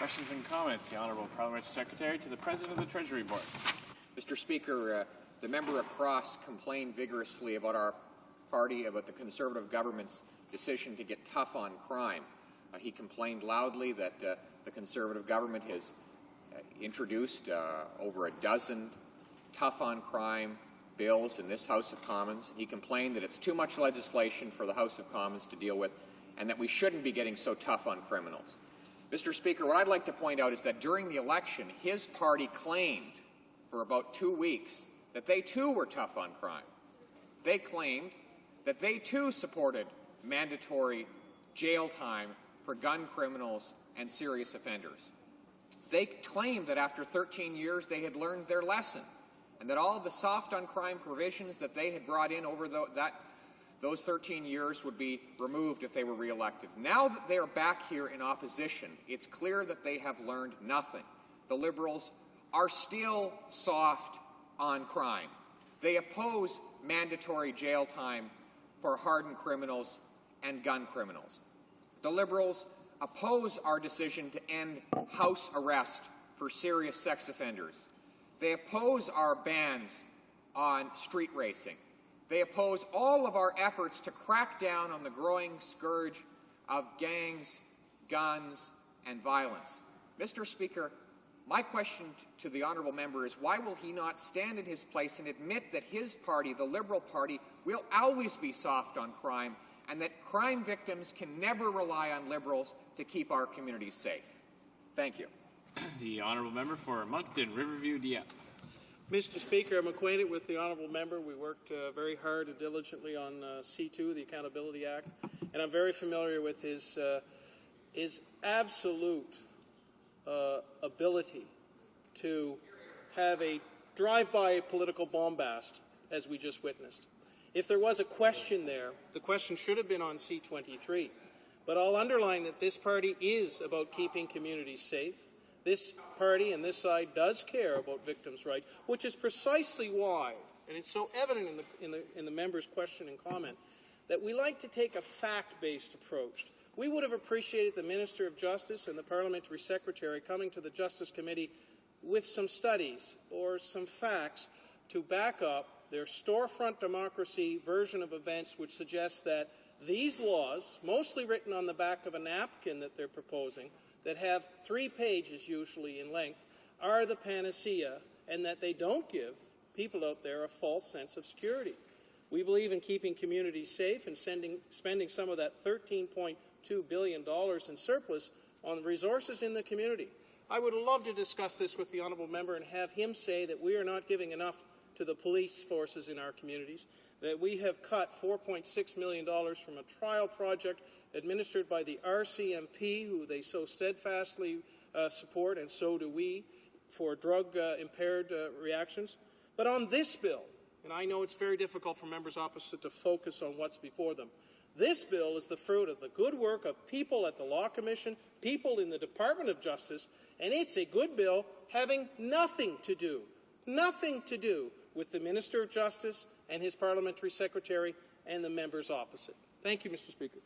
Questions and comments. The Honourable Parliamentary Secretary to the President of the Treasury Board. Mr. Speaker, the member across complained vigorously about our party, about the Conservative government's decision to get tough on crime. He complained loudly that the Conservative government has introduced over a dozen tough on crime bills in this House of Commons. He complained that it's too much legislation for the House of Commons to deal with and that we shouldn't be getting so tough on criminals. Mr. Speaker, what I'd like to point out is that during the election, his party claimed for about 2 weeks that they too were tough on crime. They claimed that they too supported mandatory jail time for gun criminals and serious offenders. They claimed that after 13 years they had learned their lesson and that all of the soft on crime provisions that they had brought in over those 13 years would be removed if they were re-elected. Now that they are back here in opposition, it's clear that they have learned nothing. The Liberals are still soft on crime. They oppose mandatory jail time for hardened criminals and gun criminals. The Liberals oppose our decision to end house arrest for serious sex offenders. They oppose our bans on street racing. They oppose all of our efforts to crack down on the growing scourge of gangs, guns, and violence. Mr. Speaker, my question to the honourable member is why will he not stand in his place and admit that his party, the Liberal Party, will always be soft on crime and that crime victims can never rely on Liberals to keep our communities safe? Thank you. The honourable member for Moncton, Riverview, Dieppe. Mr. Speaker, I'm acquainted with the honourable member. We worked very hard and diligently on C2, the Accountability Act, and I'm very familiar with his absolute ability to have a drive-by political bombast, as we just witnessed. If there was a question there, the question should have been on C23. But I'll underline that this party is about keeping communities safe. This party and this side does care about victims' rights, which is precisely why, and it's so evident in the member's question and comment, that we like to take a fact-based approach. We would have appreciated the Minister of Justice and the Parliamentary Secretary coming to the Justice Committee with some studies or some facts to back up their storefront democracy version of events, which suggests that these laws, mostly written on the back of a napkin that they're proposing, that have 3 pages usually in length, are the panacea, and that they don't give people out there a false sense of security. We believe in keeping communities safe and spending some of that $13.2 billion in surplus on resources in the community. I would love to discuss this with the honourable member and have him say that we are not giving enough to the police forces in our communities, that we have cut $4.6 million from a trial project administered by the RCMP, who they so steadfastly support, and so do we, for drug-impaired reactions. But on this bill, and I know it's very difficult for members opposite to focus on what's before them, this bill is the fruit of the good work of people at the Law Commission, people in the Department of Justice, and it's a good bill having nothing to do with the Minister of Justice and his Parliamentary Secretary and the members opposite. Thank you, Mr. Speaker.